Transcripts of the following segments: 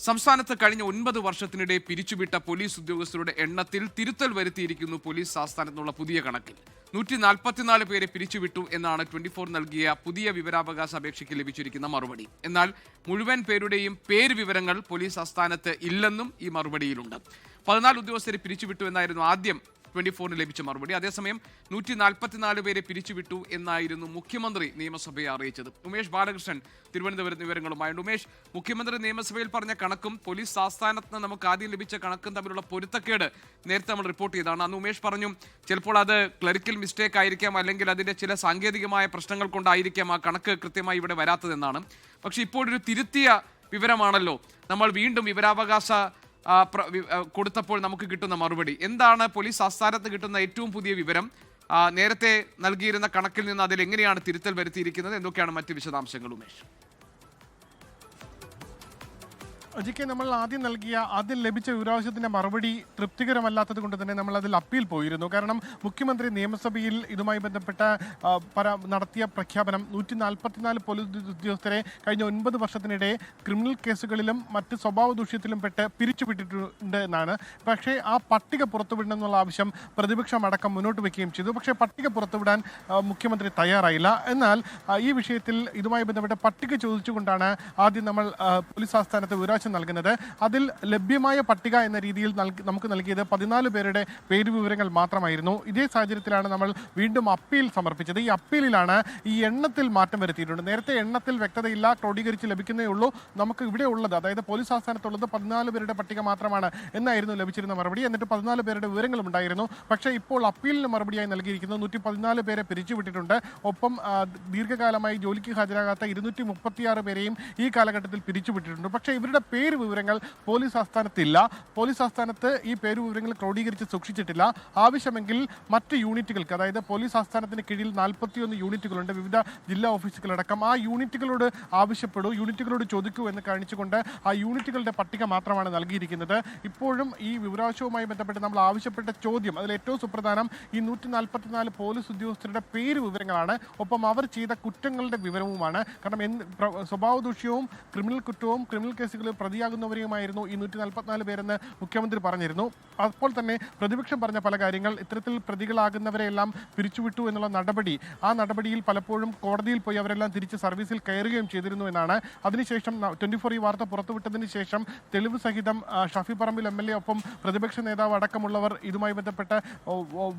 സംസ്ഥാനത്ത് കഴിഞ്ഞ 9 വർഷത്തിനിടെ പിരിച്ചുവിട്ട പോലീസ് ഉദ്യോഗസ്ഥരുടെ എണ്ണത്തിൽ തിരുത്തൽ വരുത്തിയിരിക്കുന്നു പോലീസ് ആസ്ഥാനത്തുള്ള പുതിയ കണക്കിൽ. 144 പേരെ പിരിച്ചുവിട്ടു എന്നാണ് 24 നൽകിയ പുതിയ വിവരാവകാശ അപേക്ഷയ്ക്ക് ലഭിച്ചിരിക്കുന്ന മറുപടി. എന്നാൽ മുഴുവൻ പേരുടെയും പേര് വിവരങ്ങൾ പോലീസ് ആസ്ഥാനത്ത് ഇല്ലെന്നും ഈ മറുപടിയിലുണ്ട്. 14 ഉദ്യോഗസ്ഥരെ പിരിച്ചുവിട്ടു എന്നായിരുന്നു ആദ്യം 24 ലഭിച്ച മറുപടി. അതേസമയം 144 പേരെ പിരിച്ചുവിട്ടു എന്നായിരുന്നു മുഖ്യമന്ത്രി നിയമസഭയെ അറിയിച്ചത്. ഉമേഷ് ബാലകൃഷ്ണൻ തിരുവനന്തപുരത്ത് വിവരങ്ങളുമായുണ്ട്. ഉമേഷ്, മുഖ്യമന്ത്രി നിയമസഭയിൽ പറഞ്ഞ കണക്കും പോലീസ് ആസ്ഥാനത്ത് നമുക്ക് ആദ്യം ലഭിച്ച കണക്കും തമ്മിലുള്ള പൊരുത്തക്കേട് നേരത്തെ നമ്മൾ റിപ്പോർട്ട് ചെയ്തതാണ്. അന്ന് ഉമേഷ് പറഞ്ഞു ചിലപ്പോൾ അത് ക്ലറിക്കൽ മിസ്റ്റേക്ക് ആയിരിക്കാം, അല്ലെങ്കിൽ അതിന്റെ ചില സാങ്കേതികമായ പ്രശ്നങ്ങൾ കൊണ്ടായിരിക്കാം ആ കണക്ക് കൃത്യമായി ഇവിടെ വരാത്തതെന്നാണ്. പക്ഷെ ഇപ്പോഴൊരു തിരുത്തിയ വിവരമാണല്ലോ നമ്മൾ വീണ്ടും വിവരാവകാശ കൊടുത്തപ്പോൾ നമുക്ക് കിട്ടുന്ന മറുപടി. എന്താണ് പോലീസ് ആസ്ഥാനത്ത് കിട്ടുന്ന ഏറ്റവും പുതിയ വിവരം? നേരത്തെ നൽകിയിരുന്ന കണക്കിൽ നിന്ന് അതിൽ എങ്ങനെയാണ് തിരുത്തൽ വരുത്തിയിരിക്കുന്നത്? എന്തൊക്കെയാണ് മറ്റ് വിശദാംശങ്ങൾ ഉമേഷ്? അജിക്ക്, നമ്മൾ ആദ്യം ലഭിച്ച വിവരാവകാശത്തിന്റെ മറുപടി തൃപ്തികരമല്ലാത്തത് കൊണ്ട് തന്നെ നമ്മൾ അതിൽ അപ്പീൽ പോയിരുന്നു. കാരണം മുഖ്യമന്ത്രി നിയമസഭയിൽ ഇതുമായി ബന്ധപ്പെട്ട നടത്തിയ പ്രഖ്യാപനം 144 പോലീസ് ഉദ്യോഗസ്ഥരെ കഴിഞ്ഞ 9 വർഷത്തിനിടെ ക്രിമിനൽ കേസുകളിലും മറ്റ് സ്വഭാവ ദൂഷ്യത്തിലും പെട്ട് പിരിച്ചുവിട്ടിട്ടുണ്ട് എന്നാണ്. പക്ഷേ ആ പട്ടിക പുറത്തുവിടണമെന്നുള്ള ആവശ്യം പ്രതിപക്ഷം അടക്കം മുന്നോട്ട് വയ്ക്കുകയും ചെയ്തു. പക്ഷേ പട്ടിക പുറത്തുവിടാൻ മുഖ്യമന്ത്രി തയ്യാറായില്ല. എന്നാൽ ഈ വിഷയത്തിൽ ഇതുമായി ബന്ധപ്പെട്ട പട്ടിക ചോദിച്ചുകൊണ്ടാണ് ആദ്യം നമ്മൾ പോലീസ് ആസ്ഥാനത്ത് വിവരാവകാശം നൽകുന്നത്. അതിൽ ലഭ്യമായ പട്ടിക എന്ന രീതിയിൽ നമുക്ക് നൽകിയത് 14 പേരുടെ പേര് വിവരങ്ങൾ മാത്രമായിരുന്നു. ഇതേ സാഹചര്യത്തിലാണ് നമ്മൾ വീണ്ടും അപ്പീൽ സമർപ്പിച്ചത്. ഈ അപ്പീലിലാണ് ഈ എണ്ണത്തിൽ മാറ്റം വരുത്തിയിട്ടുണ്ട്. നേരത്തെ എണ്ണത്തിൽ വ്യക്തതയില്ല, ക്രോഡീകരിച്ച് ലഭിക്കുന്നേ ഉള്ളൂ. നമുക്ക് ഇവിടെ ഉള്ളത്, അതായത് പോലീസ് ആസ്ഥാനത്തുള്ളത് 14 പേരുടെ പട്ടിക മാത്രമാണ് എന്നായിരുന്നു ലഭിച്ചിരുന്ന മറുപടി. എന്നിട്ട് 14 പേരുടെ വിവരങ്ങളും ഉണ്ടായിരുന്നു. പക്ഷേ ഇപ്പോൾ അപ്പീലിന് മറുപടിയായി നൽകിയിരിക്കുന്നത് 114 പേരെ പിരിച്ചുവിട്ടിട്ടുണ്ട്. ഒപ്പം ദീർഘകാലമായി ജോലിക്ക് ഹാജരാകാത്ത 236 പേരെയും ഈ കാലഘട്ടത്തിൽ പിരിച്ചുവിട്ടിട്ടുണ്ട്. പക്ഷേ ഇവരുടെ പേര് വിവരങ്ങൾ പോലീസ് ആസ്ഥാനത്തില്ല. പോലീസ് ആസ്ഥാനത്ത് ഈ പേര് വിവരങ്ങൾ ക്രോഡീകരിച്ച് സൂക്ഷിച്ചിട്ടില്ല. ആവശ്യമെങ്കിൽ മറ്റ് യൂണിറ്റുകൾക്ക്, അതായത് പോലീസ് ആസ്ഥാനത്തിന് കീഴിൽ 41 യൂണിറ്റുകളുണ്ട്, വിവിധ ജില്ലാ ഓഫീസുകളടക്കം. ആ യൂണിറ്റുകളോട് ആവശ്യപ്പെടൂ, യൂണിറ്റുകളോട് ചോദിക്കൂ എന്ന് കാണിച്ചുകൊണ്ട് ആ യൂണിറ്റുകളുടെ പട്ടിക മാത്രമാണ് നൽകിയിരിക്കുന്നത്. ഇപ്പോഴും ഈ വിവരാവകാശവുമായി ബന്ധപ്പെട്ട് നമ്മൾ ആവശ്യപ്പെട്ട ചോദ്യം, അതിൽ ഏറ്റവും സുപ്രധാനം ഈ 144 പോലീസ് ഉദ്യോഗസ്ഥരുടെ പേര് വിവരങ്ങളാണ്. ഒപ്പം അവർ ചെയ്ത കുറ്റങ്ങളുടെ വിവരവുമാണ്. കാരണം സ്വഭാവ ദൂഷ്യവും ക്രിമിനൽ കുറ്റവും ക്രിമിനൽ കേസുകളിൽ പ്രതിയാകുന്നവരെയുമായിരുന്നു ഈ 144 പേരെന്ന് മുഖ്യമന്ത്രി പറഞ്ഞിരുന്നു. അപ്പോൾ തന്നെ പ്രതിപക്ഷം പറഞ്ഞ പല കാര്യങ്ങൾ, ഇത്തരത്തിൽ പ്രതികളാകുന്നവരെല്ലാം പിരിച്ചുവിട്ടു എന്നുള്ള നടപടി, ആ നടപടിയിൽ പലപ്പോഴും കോടതിയിൽ പോയി അവരെല്ലാം തിരിച്ച് സർവീസിൽ കയറുകയും ചെയ്തിരുന്നു എന്നാണ്. അതിനുശേഷം 24 ഈ വാർത്ത പുറത്തുവിട്ടതിന് ശേഷം തെളിവ് സഹിതം ഷഫി പറമ്പിൽ MLA ഒപ്പം പ്രതിപക്ഷ നേതാവ് അടക്കമുള്ളവർ ഇതുമായി ബന്ധപ്പെട്ട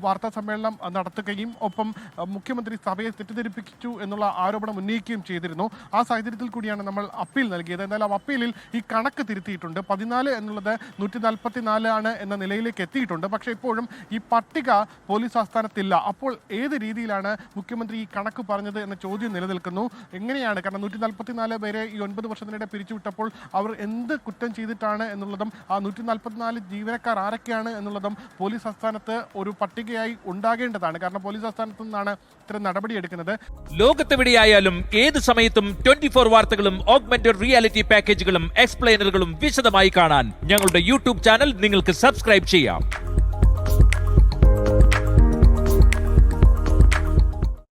വാർത്താ സമ്മേളനം നടത്തുകയും ഒപ്പം മുഖ്യമന്ത്രി സഭയെ തെറ്റിദ്ധരിപ്പിച്ചു എന്നുള്ള ആരോപണം ഉന്നയിക്കുകയും ചെയ്തിരുന്നു. ആ സാഹചര്യത്തിൽ കൂടിയാണ് നമ്മൾ അപ്പീൽ നൽകിയത്. എന്നാൽ അപ്പീലിൽ ഈ കണക്ക് തിരുത്തിയിട്ടുണ്ട്. 14 എന്നുള്ളത് 144 ആണ് എന്ന നിലയിലേക്ക് എത്തിയിട്ടുണ്ട്. പക്ഷേ ഇപ്പോഴും ഈ പട്ടിക പോലീസ് ആസ്ഥാനത്തില്ല. അപ്പോൾ ഏത് രീതിയിലാണ് മുഖ്യമന്ത്രി ഈ കണക്ക് പറഞ്ഞത് എന്ന ചോദ്യം നിലനിൽക്കുന്നു. എങ്ങനെയാണ്? കാരണം 144 പേരെ ഈ 9 വർഷത്തിനിടെ പിരിച്ചുവിട്ടപ്പോൾ അവർ എന്ത് കുറ്റം ചെയ്തിട്ടാണ് എന്നുള്ളതും ആ 144 ജീവനക്കാർ ആരൊക്കെയാണ് എന്നുള്ളതും പോലീസ് ആസ്ഥാനത്ത് ഒരു പട്ടികയായി ഉണ്ടാകേണ്ടതാണ്. കാരണം പോലീസ് ആസ്ഥാനത്തു നിന്നാണ് ഇത്തരം നടപടിയെടുക്കുന്നത്. ലോകത്തെവിടെയായാലും ഏത് സമയത്തും 24 വാർത്തകളും ഓഗ്മെന്റഡ് റിയാലിറ്റി പാക്കേജുകളും എക്സ്പ്ലെയിനറുകളും വിശദമായി കാണാൻ ഞങ്ങളുടെ യൂട്യൂബ് ചാനൽ നിങ്ങൾക്ക് സബ്സ്ക്രൈബ് ചെയ്യാം.